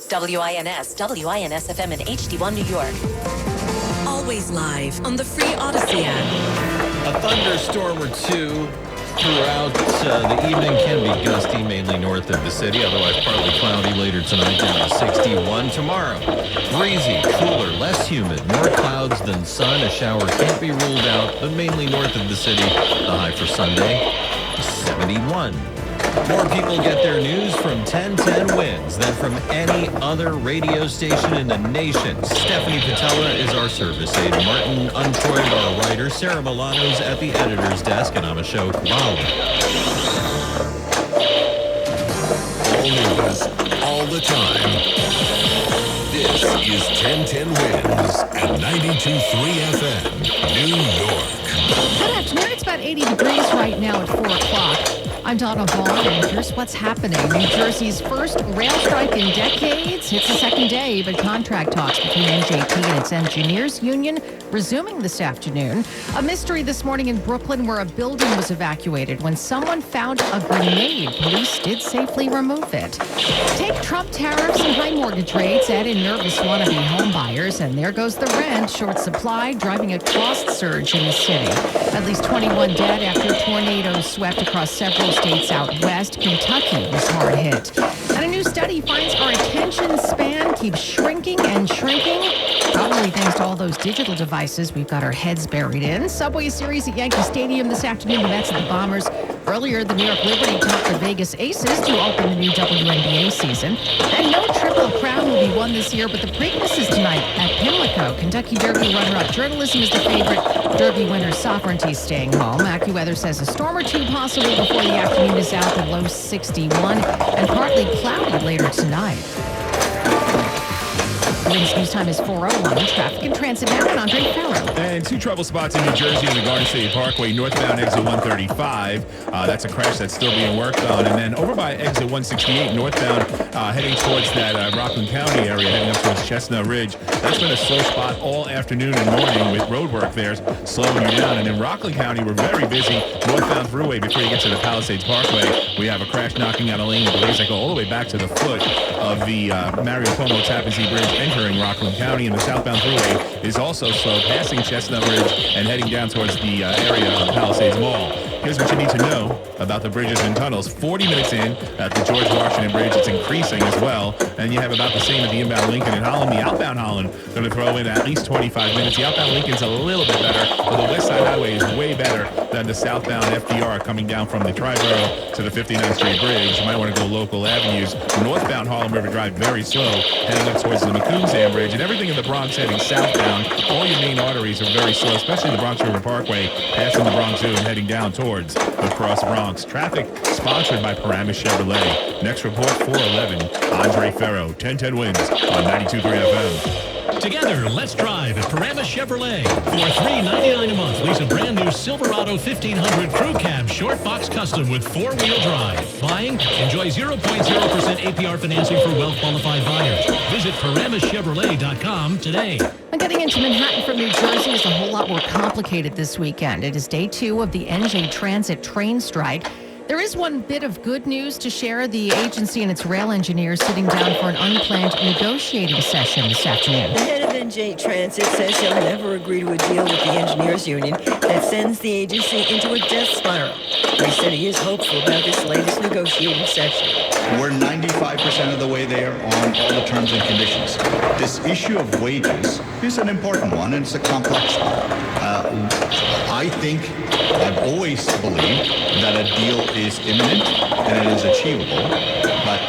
WINS, WINS-FM in HD1 New York. Always live on the free Odyssey app. A thunderstorm or two throughout the evening can be gusty, mainly north of the city. Otherwise, partly cloudy later tonight, down to 61. Tomorrow, breezy, cooler, less humid, more clouds than sun. A shower can't be ruled out, but mainly north of the city. The high for Sunday, 71. More people get their news from 1010 Wins than from any other radio station in the nation. Stephanie Patella is our service aide. Martin Untroyd, our writer. Sarah Milano's at the editor's desk, and I'm Ashok Bala. All news, all the time. This is 1010 Wins at 92.3 FM, New York. Good afternoon. It's about 80 degrees right now at 4 o'clock. I'm Donna Vaughn, and here's what's happening. New Jersey's first rail strike in decades hits the second day, but contract talks between NJT and its engineers union resuming this afternoon. A mystery this morning in Brooklyn where a building was evacuated when someone found a grenade. Police did safely remove it. Take Trump tariffs and high mortgage rates, add in nervous wannabe home buyers, and there goes the rent. Short supply driving a cost surge in the city. At least 21 dead after tornadoes swept across several states out west. Kentucky was hard hit. And a new study finds our attention span keeps shrinking and shrinking. Probably thanks to all those digital devices we've got our heads buried in. Subway Series at Yankee Stadium this afternoon. The Mets and the Bombers. Earlier, the New York Liberty topped the Vegas Aces to open the new WNBA season. And no Triple Crown will be won this year, but the Preakness is tonight at Pimlico. Kentucky Derby runner-up Journalism is the favorite. Derby winner Sovereignty staying home. AccuWeather says a storm or two possible before the afternoon is out. The low 61 and partly cloudy later tonight. Wins news time is 4:01. Traffic and transit now, and Andre Farrow. And two trouble spots in New Jersey on the Garden State Parkway, northbound exit 135. That's a crash that's still being worked on. And then over by exit 168, northbound, heading towards that Rockland County area, heading up towards Chestnut Ridge. That's been a slow spot all afternoon and morning with road work there, slowing you down. And in Rockland County, we're very busy northbound thruway before you get to the Palisades Parkway. We have a crash knocking out a lane of delays that go all the way back to the foot of the Mario Cuomo Tappan Zee Bridge entering Rockland County, and the southbound thruway is also slow, passing Chestnut Ridge and heading down towards the area of the Palisades Mall. Here's what you need to know about the bridges and tunnels. 40 minutes in at the George Washington Bridge. It's increasing as well. And you have about the same at the inbound Lincoln and Holland. The outbound Holland going to throw in at least 25 minutes. The outbound Lincoln's a little bit better, but the West Side Highway is way better than the southbound FDR coming down from the Triborough to the 59th Street Bridge. You might want to go local avenues. Northbound Harlem River Drive, very slow, heading up towards the Macomb-Zam Bridge. And everything in the Bronx heading southbound. All your main arteries are very slow, especially the Bronx River Parkway, passing the Bronx Zoo and heading down towards the Cross Bronx. Traffic sponsored by Paramus Chevrolet. Next report, 4:11. Andre Farrow, 1010 Wins on 92.3 FM. Together, let's drive at Paramus Chevrolet. For $399 a month, lease a brand new Silverado 1500 Crew Cab Short Box Custom with 4-wheel drive. Buying? Enjoy 0.0% APR financing for well-qualified buyers. Visit ParamusChevrolet.com today. And getting into Manhattan from New Jersey is a whole lot more complicated this weekend. It is day 2 of the NJ Transit train strike. There is one bit of good news to share. The agency and its rail engineers sitting down for an unplanned negotiating session this afternoon. The head of NJ Transit says he'll never agree to a deal with the engineers union that sends the agency into a death spiral. He said he is hopeful about this latest negotiating session. We're 95% of the way there on all the terms and conditions. This issue of wages is an important one, and it's a complex one. I think I've always believed that a deal is imminent and it is achievable, but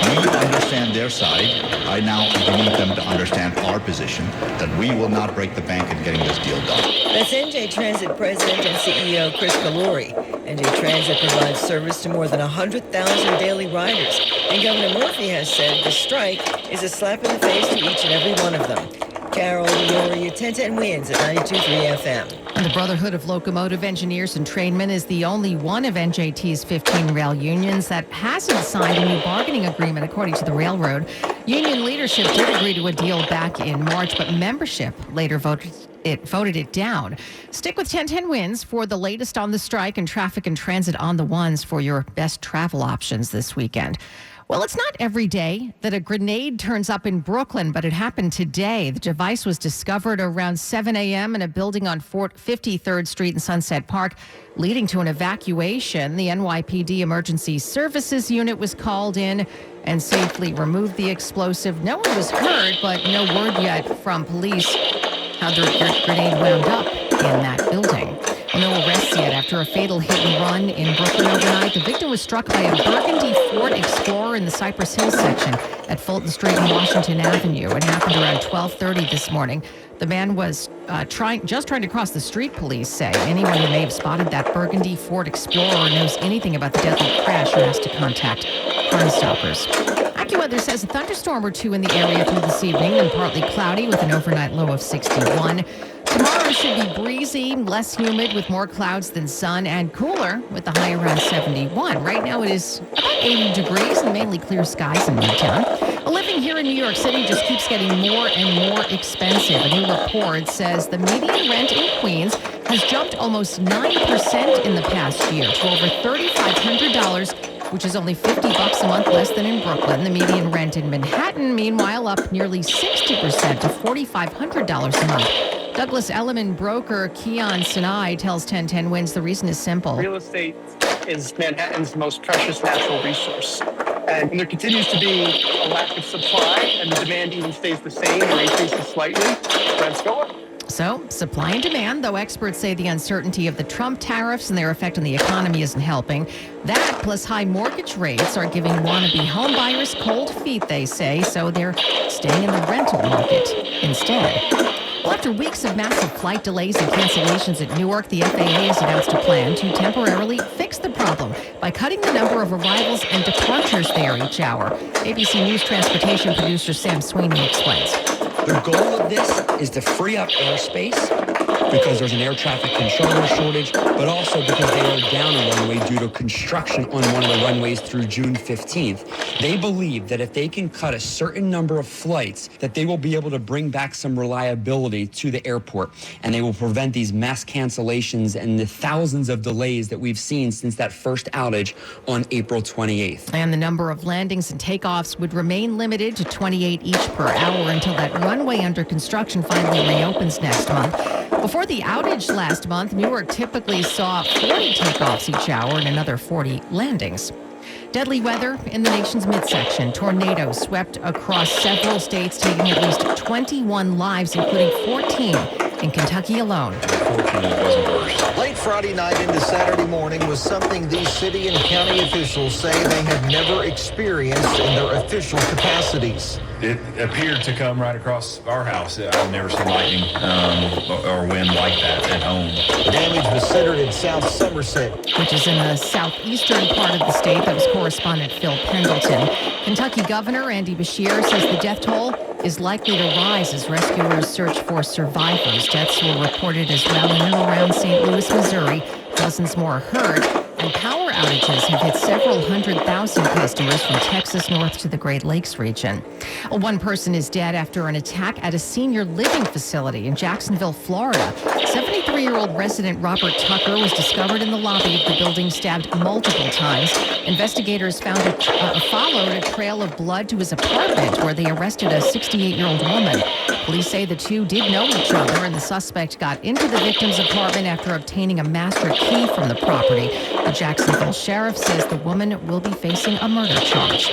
we understand their side. I now need them to understand our position, that we will not break the bank in getting this deal done. That's NJ Transit President and CEO Chris Calori. NJ Transit provides service to more than 100,000 daily riders, and Governor Murphy has said the strike is a slap in the face to each and every one of them. Carol Leori, 1010 Wins at 92.3 FM. And the Brotherhood of Locomotive Engineers and Trainmen is the only one of NJT's 15 rail unions that hasn't signed a new bargaining agreement, according to the railroad. Union leadership did agree to a deal back in March, but membership later voted it down. Stick with 1010 Wins for the latest on the strike and traffic and transit on the ones for your best travel options this weekend. Well, it's not every day that a grenade turns up in Brooklyn, but it happened today. The device was discovered around 7 a.m. in a building on 53rd Street in Sunset Park, leading to an evacuation. The NYPD Emergency Services Unit was called in and safely removed the explosive. No one was hurt, but no word yet from police how the grenade wound up in that building. No arrests yet after a fatal hit and run in Brooklyn overnight. The victim was struck by a burgundy Ford Explorer in the Cypress Hills section at Fulton Street and Washington Avenue. It happened around 12:30 this morning. The man was trying to cross the street, police say. Anyone who may have spotted that burgundy Ford Explorer or knows anything about the deadly crash has to contact Crime Stoppers. AccuWeather says a thunderstorm or two in the area through this evening, then partly cloudy with an overnight low of 61. Tomorrow should be breezy, less humid with more clouds than sun, and cooler with the high around 71. Right now it is about 80 degrees and mainly clear skies in Midtown. Living here in New York City just keeps getting more and more expensive. A new report says the median rent in Queens has jumped almost 9% in the past year to over $3,500, which is only $50 a month less than in Brooklyn. The median rent in Manhattan, meanwhile, up nearly 60% to $4,500 a month. Douglas Elliman broker Keon Sinai tells 1010 Wins the reason is simple. Real estate is Manhattan's most precious natural resource. And when there continues to be a lack of supply and the demand even stays the same or increases slightly, rents go up. So, supply and demand, though experts say the uncertainty of the Trump tariffs and their effect on the economy isn't helping. That, plus high mortgage rates, are giving wannabe home buyers cold feet, they say, so they're staying in the rental market instead. Well, after weeks of massive flight delays and cancellations at Newark, the FAA has announced a plan to temporarily fix the problem by cutting the number of arrivals and departures there each hour. ABC News transportation producer Sam Sweeney explains. The goal of this is to free up airspace because there's an air traffic controller shortage, but also because they are down a runway due to construction on one of the runways through June 15th. They believe that if they can cut a certain number of flights, that they will be able to bring back some reliability to the airport, and they will prevent these mass cancellations and the thousands of delays that we've seen since that first outage on April 28th. And the number of landings and takeoffs would remain limited to 28 each per hour until that runway under construction finally reopens next month. Before the outage last month, Newark typically saw 40 takeoffs each hour and another 40 landings. Deadly weather in the nation's midsection. Tornadoes swept across several states, taking at least 21 lives, including 14 in Kentucky alone. Fortunately, it wasn't worse. Late Friday night into Saturday morning was something these city and county officials say they have never experienced in their official capacities. It appeared to come right across our house. I've never seen lightning or wind like that at home. The damage was centered in South Somerset, which is in the southeastern part of the state. That was correspondent Phil Pendleton. Kentucky Governor Andy Beshear says the death toll is likely to rise as rescuers search for survivors. Deaths were reported as well in and around St. Louis, Missouri. Dozens more hurt. And power outages have hit several 100,000 customers from Texas north to the Great Lakes region. One person is dead after an attack at a senior living facility in Jacksonville, Florida. 73-year-old resident Robert Tucker was discovered in the lobby of the building, stabbed multiple times. Investigators followed a trail of blood to his apartment, where they arrested a 68-year-old woman. Police say the two did know each other, and the suspect got into the victim's apartment after obtaining a master key from the property. The Jacksonville sheriff says the woman will be facing a murder charge.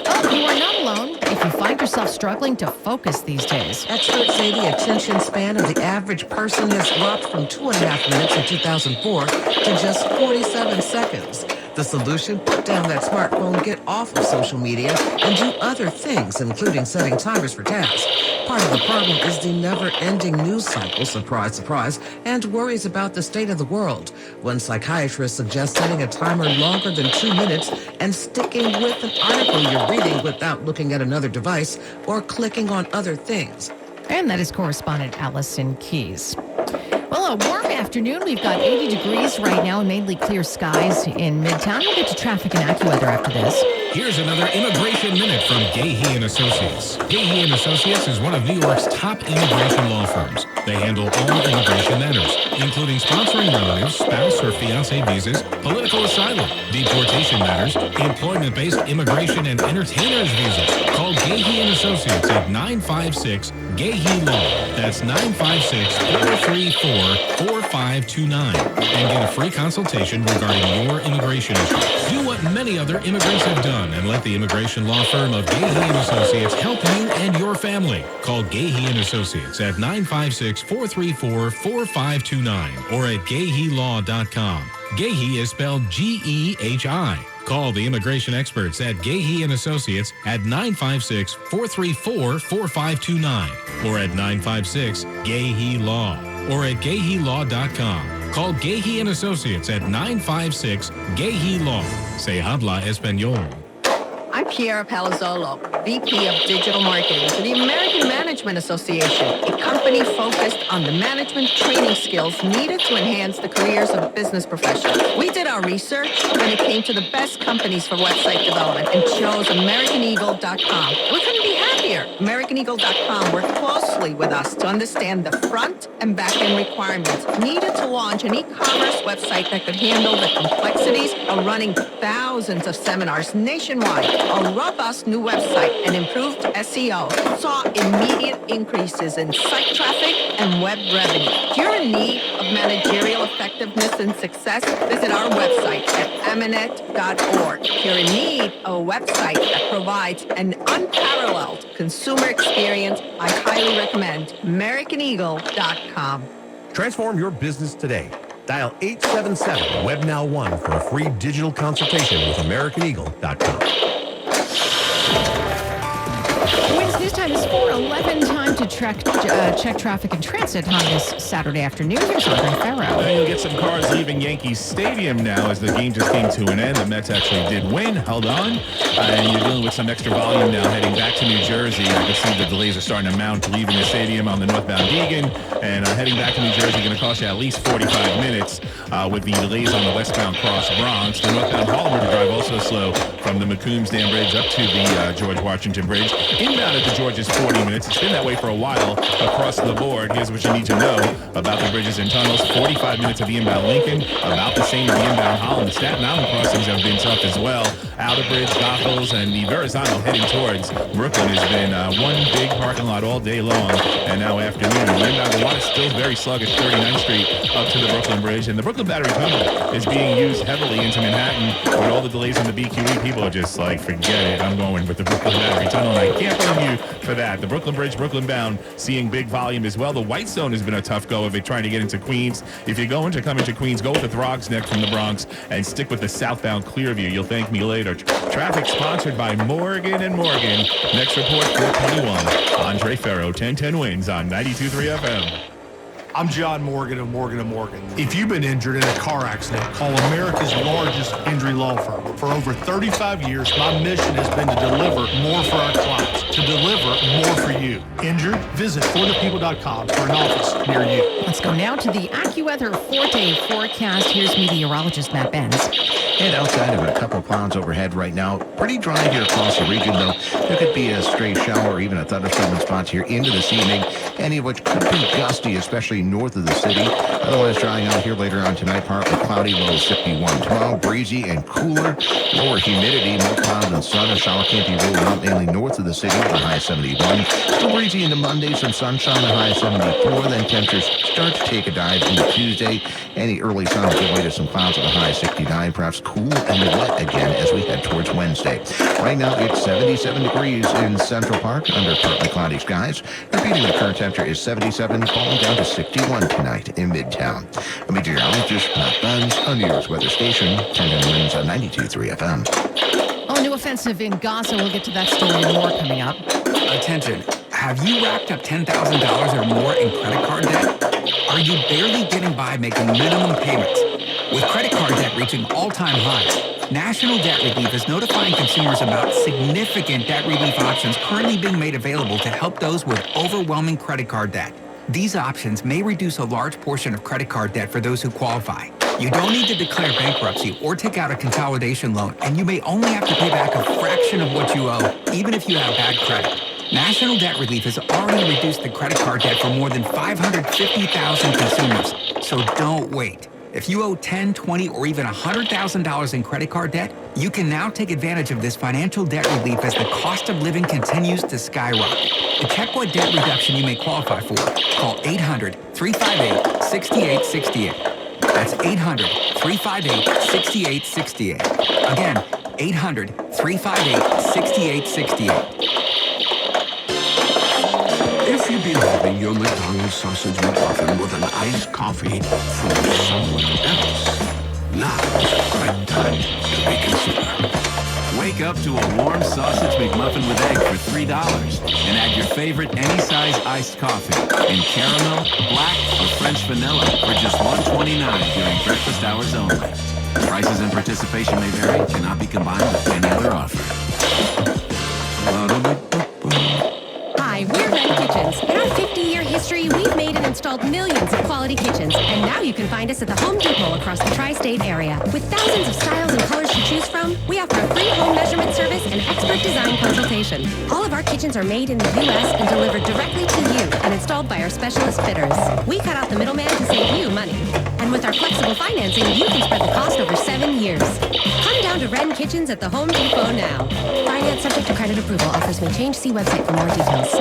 Well, you are not alone if you find yourself struggling to focus these days. Experts say the attention span of the average person has dropped from 2.5 minutes in 2004 to just 47 seconds. The solution? Put down that smartphone, get off of social media, and do other things, including setting timers for tasks. Part of the problem is the never-ending news cycle, surprise, surprise, and worries about the state of the world. One psychiatrist suggests setting a timer longer than 2 minutes and sticking with an article you're reading without looking at another device or clicking on other things. And that is correspondent Allison Keys. Well, a warm afternoon. We've got 80 degrees right now and mainly clear skies in Midtown. We'll get to traffic and AccuWeather after this. Here's another Immigration Minute from Gahey and Associates. Gahey and Associates is one of New York's top immigration law firms. They handle all immigration matters, including sponsoring relatives, spouse or fiancé visas, political asylum, deportation matters, employment-based immigration and entertainers visas. Call Gahey and Associates at 956-GAHEY-LAW. That's 956-434-4529. And get a free consultation regarding your immigration issue. Do what many other immigrants have done and let the immigration law firm of Gahey and Associates help you and your family. Call Gahey and Associates at 956-434-4529 or at GAHEYLaw.com. Gahey is spelled G-E-H-I. Call the immigration experts at Gahey and Associates at 956-434-4529 or at 956-GAHEY-LAW or at GAHEYLaw.com. Call Gahey and Associates at 956-GAHEY-LAW. Se habla español. I'm Piera Palazzolo, VP of Digital Marketing for the American Management Association, a company focused on the management training skills needed to enhance the careers of business professionals. We did our research when it came to the best companies for website development and chose AmericanEagle.com. We couldn't be happier. AmericanEagle.com worked closely with us to understand the front and back-end requirements needed to launch an e-commerce website that could handle the complexities of running thousands of seminars nationwide. A robust new website and improved SEO saw immediate increases in site traffic and web revenue. If you're in need of managerial effectiveness and success, visit our website at aminet.org. If you're in need of a website that provides an unparalleled consumer experience, I highly recommend AmericanEagle.com. Transform your business today. Dial 877-WebNow1 for a free digital consultation with AmericanEagle.com. Wins News Time is 4:11. Time to check traffic and transit on this Saturday afternoon. Here's Andre Farrow. And you'll get some cars leaving Yankee Stadium now as the game just came to an end. The Mets actually did win. Held on. And you're dealing with some extra volume now heading back to New Jersey. I can see the delays are starting to mount leaving the stadium on the northbound Deegan. And heading back to New Jersey going to cost you at least 45 minutes with the delays on the westbound Cross Bronx. The northbound Harlem River Drive also slow from the McCombs Dam Bridge up to the George Washington Bridge. Inbound at the George is 40 minutes. It's been that way for a while across the board. Here's what you need to know about the bridges and tunnels. 45 minutes of the inbound Lincoln, about the same of the inbound Holland. The Staten Island crossings have been tough as well. Outer Bridge, Goethals, and the Verrazano heading towards Brooklyn has been one big parking lot all day long, and now afternoon. The inbound the water still very sluggish, 39th Street up to the Brooklyn Bridge, and the Brooklyn Battery Tunnel is being used heavily into Manhattan with all the delays on the BQE. People are just like, forget it, I'm going with the Brooklyn Battery Tunnel, and I can't blame you for that. The Brooklyn Bridge, Brooklyn bound, seeing big volume as well. The White Zone has been a tough go of it trying to get into Queens. If you're going to come into Queens, go with the Throgs Neck from the Bronx and stick with the southbound Clearview. You'll thank me later. Traffic sponsored by Morgan & Morgan. Next report, 421. Andre Farrow, 1010 wins on 92.3 FM. I'm John Morgan of Morgan & Morgan. If you've been injured in a car accident, call America's largest injury law firm. For over 35 years, my mission has been to deliver more for our clients, to deliver more for you. Injured? Visit forthepeople.com for an office near you. Let's go now to the AccuWeather 4-day forecast. Here's meteorologist Matt Benz. And outside of it, a couple of clouds overhead right now. Pretty dry here across the region, though. There could be a stray shower or even a thunderstorm in spots here into this evening. Any of which could be gusty, especially north of the city. Otherwise, drying out here later on tonight. Partly cloudy, low 51. Tomorrow, breezy and cooler. Lower humidity, more clouds and sun. A shower can't be ruled out mainly north of the city. The high 71. Still breezy into Monday. Some sunshine. The high 74. Then temperatures start to take a dive into Tuesday. Any early sun will give way to some clouds at the high 69. Perhaps cool and wet again as we head towards Wednesday. Right now, it's 77 degrees in Central Park under partly cloudy skies. Repeating, the current temperature is 77, falling down to 61 tonight in Midtown. A meteorologist, Matt Benz, on New York's weather station, 10 winds on 92.3 FM. Oh, new offensive in Gaza. We'll get to that story and more coming up. Attention. Have you racked up $10,000 or more in credit card debt? Are you barely getting by making minimum payments? With credit card debt reaching all-time highs, National Debt Relief is notifying consumers about significant debt relief options currently being made available to help those with overwhelming credit card debt. These options may reduce a large portion of credit card debt for those who qualify. You don't need to declare bankruptcy or take out a consolidation loan, and you may only have to pay back a fraction of what you owe, even if you have bad credit. National Debt Relief has already reduced the credit card debt for more than 550,000 consumers, so don't wait. If you owe $10, $20, or even $100,000 in credit card debt, you can now take advantage of this financial debt relief as the cost of living continues to skyrocket. To check what debt reduction you may qualify for, call 800-358-6868. That's 800-358-6868. Again, 800-358-6868. If you've been having your McDonald's sausage McMuffin with an iced coffee from someone else, now is the right time to reconsider. Wake up to a warm sausage McMuffin with egg for $3 and add your favorite any-size iced coffee in caramel, black, or French vanilla for just $1.29 during breakfast hours only. Prices and participation may vary, cannot be combined with any other offer. Hi, we're Red Kitchens. In our 50-year history, we've made and installed millions of quality kitchens, and now you can find us at the Home Depot across the tri-state area. With thousands of styles and colors to choose from, we offer a free home measurement service and expert design consultation. All of our kitchens are made in the U.S. and delivered directly to you and installed by our specialist fitters. We cut out the middleman to save you money. And with our flexible financing, you can spread the cost over 7 years. Come down to Wren Kitchens at the Home Depot now. Finance subject to credit approval. Offers may change. See website for more details.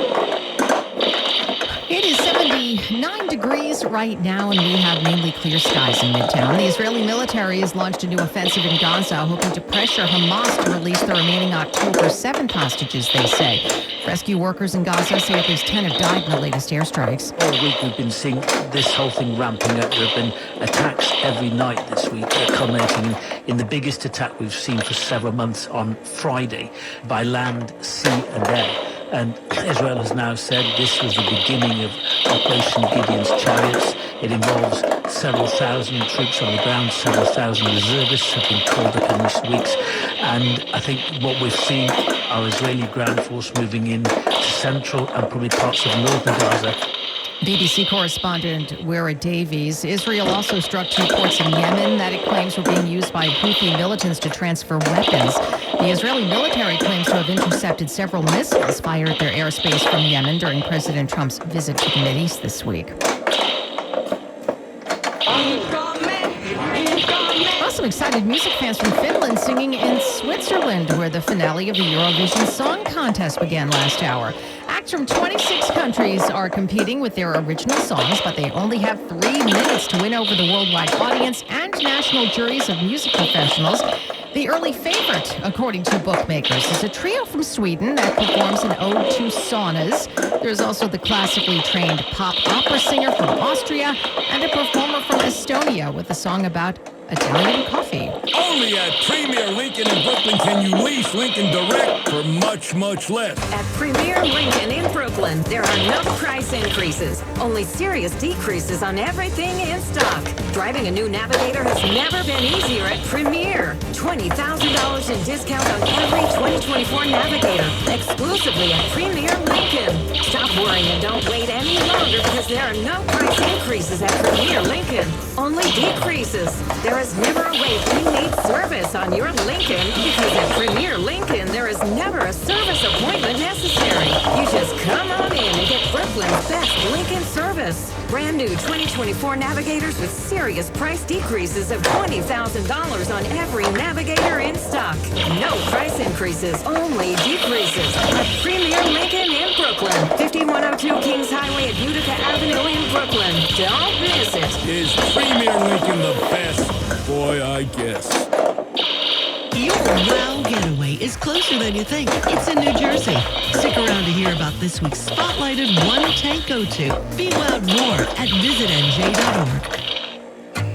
It is 79 degrees right now, and we have mainly clear skies in Midtown. The Israeli military has launched a new offensive in Gaza, hoping to pressure Hamas to release the remaining October 7th hostages, they say. Rescue workers in Gaza say at least 10 have died in the latest airstrikes. All week we've been seeing this whole thing ramping up. There have been attacks every night this week, culminating in the biggest attack we've seen for several months on Friday by land, sea and air. And Israel has now said this was the beginning of Operation Gideon's Chariots. It involves several thousand troops on the ground, several thousand reservists have been called up in recent weeks. And I think what we've seen are Israeli ground force moving in to central and probably parts of northern Gaza. BBC correspondent Wera Davies. Israel also struck 2 ports in Yemen that it claims were being used by Houthi militants to transfer weapons. The Israeli military claims to have intercepted several missiles fired at their airspace from Yemen during President Trump's visit to the Mideast this week. Some excited music fans from Finland singing in Switzerland, where the finale of the Eurovision Song Contest began last hour. Acts from 26 countries are competing with their original songs, but they only have 3 minutes to win over the worldwide audience and national juries of music professionals. The early favorite, according to bookmakers, is a trio from Sweden that performs an ode to saunas. There's also the classically trained pop opera singer from Austria and a performer from Estonia with a song about Italian coffee. Only at Premier Lincoln in Brooklyn can you lease Lincoln Direct for much, much less. At Premier Lincoln in Brooklyn, there are no price increases, only serious decreases on everything in stock. Driving a new Navigator has never been easier at Premier. $20,000 in discount on every 2024 Navigator, exclusively at Premier Lincoln. Stop worrying and don't wait any longer because there are no price increases at Premier Lincoln, only decreases. There is never a wait when you need service on your Lincoln because at Premier Lincoln, there is never a service appointment necessary. You just come on in and get Brooklyn's best Lincoln service. Brand new 2024 Navigators with serious price decreases of $20,000 on every Navigator in stock. No price increases, only decreases at Premier Lincoln in Brooklyn. 5102 Kings Highway at Utica Avenue in Brooklyn. Don't miss it. Is Premier Lincoln the best? Boy, I guess. Your wow getaway is closer than you think. It's in New Jersey. Stick around to hear about this week's spotlighted one-tank go-to. Be wowed more at visitnj.org.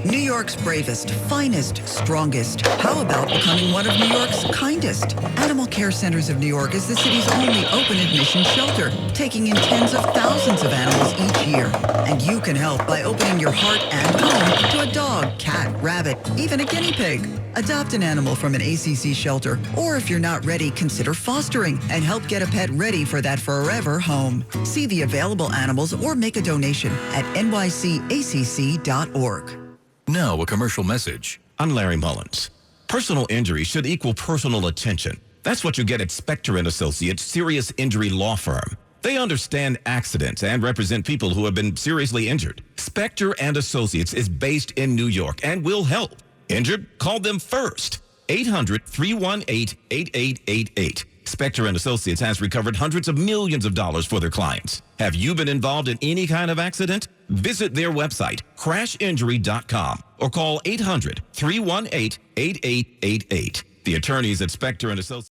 New York's bravest, finest, strongest. How about becoming one of New York's kindest? Animal Care Centers of New York is the city's only open admission shelter, taking in tens of thousands of animals each year. And you can help by opening your heart and home to a dog, cat, rabbit, even a guinea pig. Adopt an animal from an ACC shelter, or if you're not ready, consider fostering and help get a pet ready for that forever home. See the available animals or make a donation at nycacc.org. Now a commercial message. I'm Larry Mullins. Personal injury should equal personal attention. That's what you get at Spector and Associates Serious Injury Law Firm. They understand accidents and represent people who have been seriously injured. Spector and Associates is based in New York and will help. Injured? Call them first. 800-318-8888. Spector and Associates has recovered hundreds of millions of dollars for their clients. Have you been involved in any kind of accident? Visit their website, crashinjury.com, or call 800-318-8888. The attorneys at Spector and Associates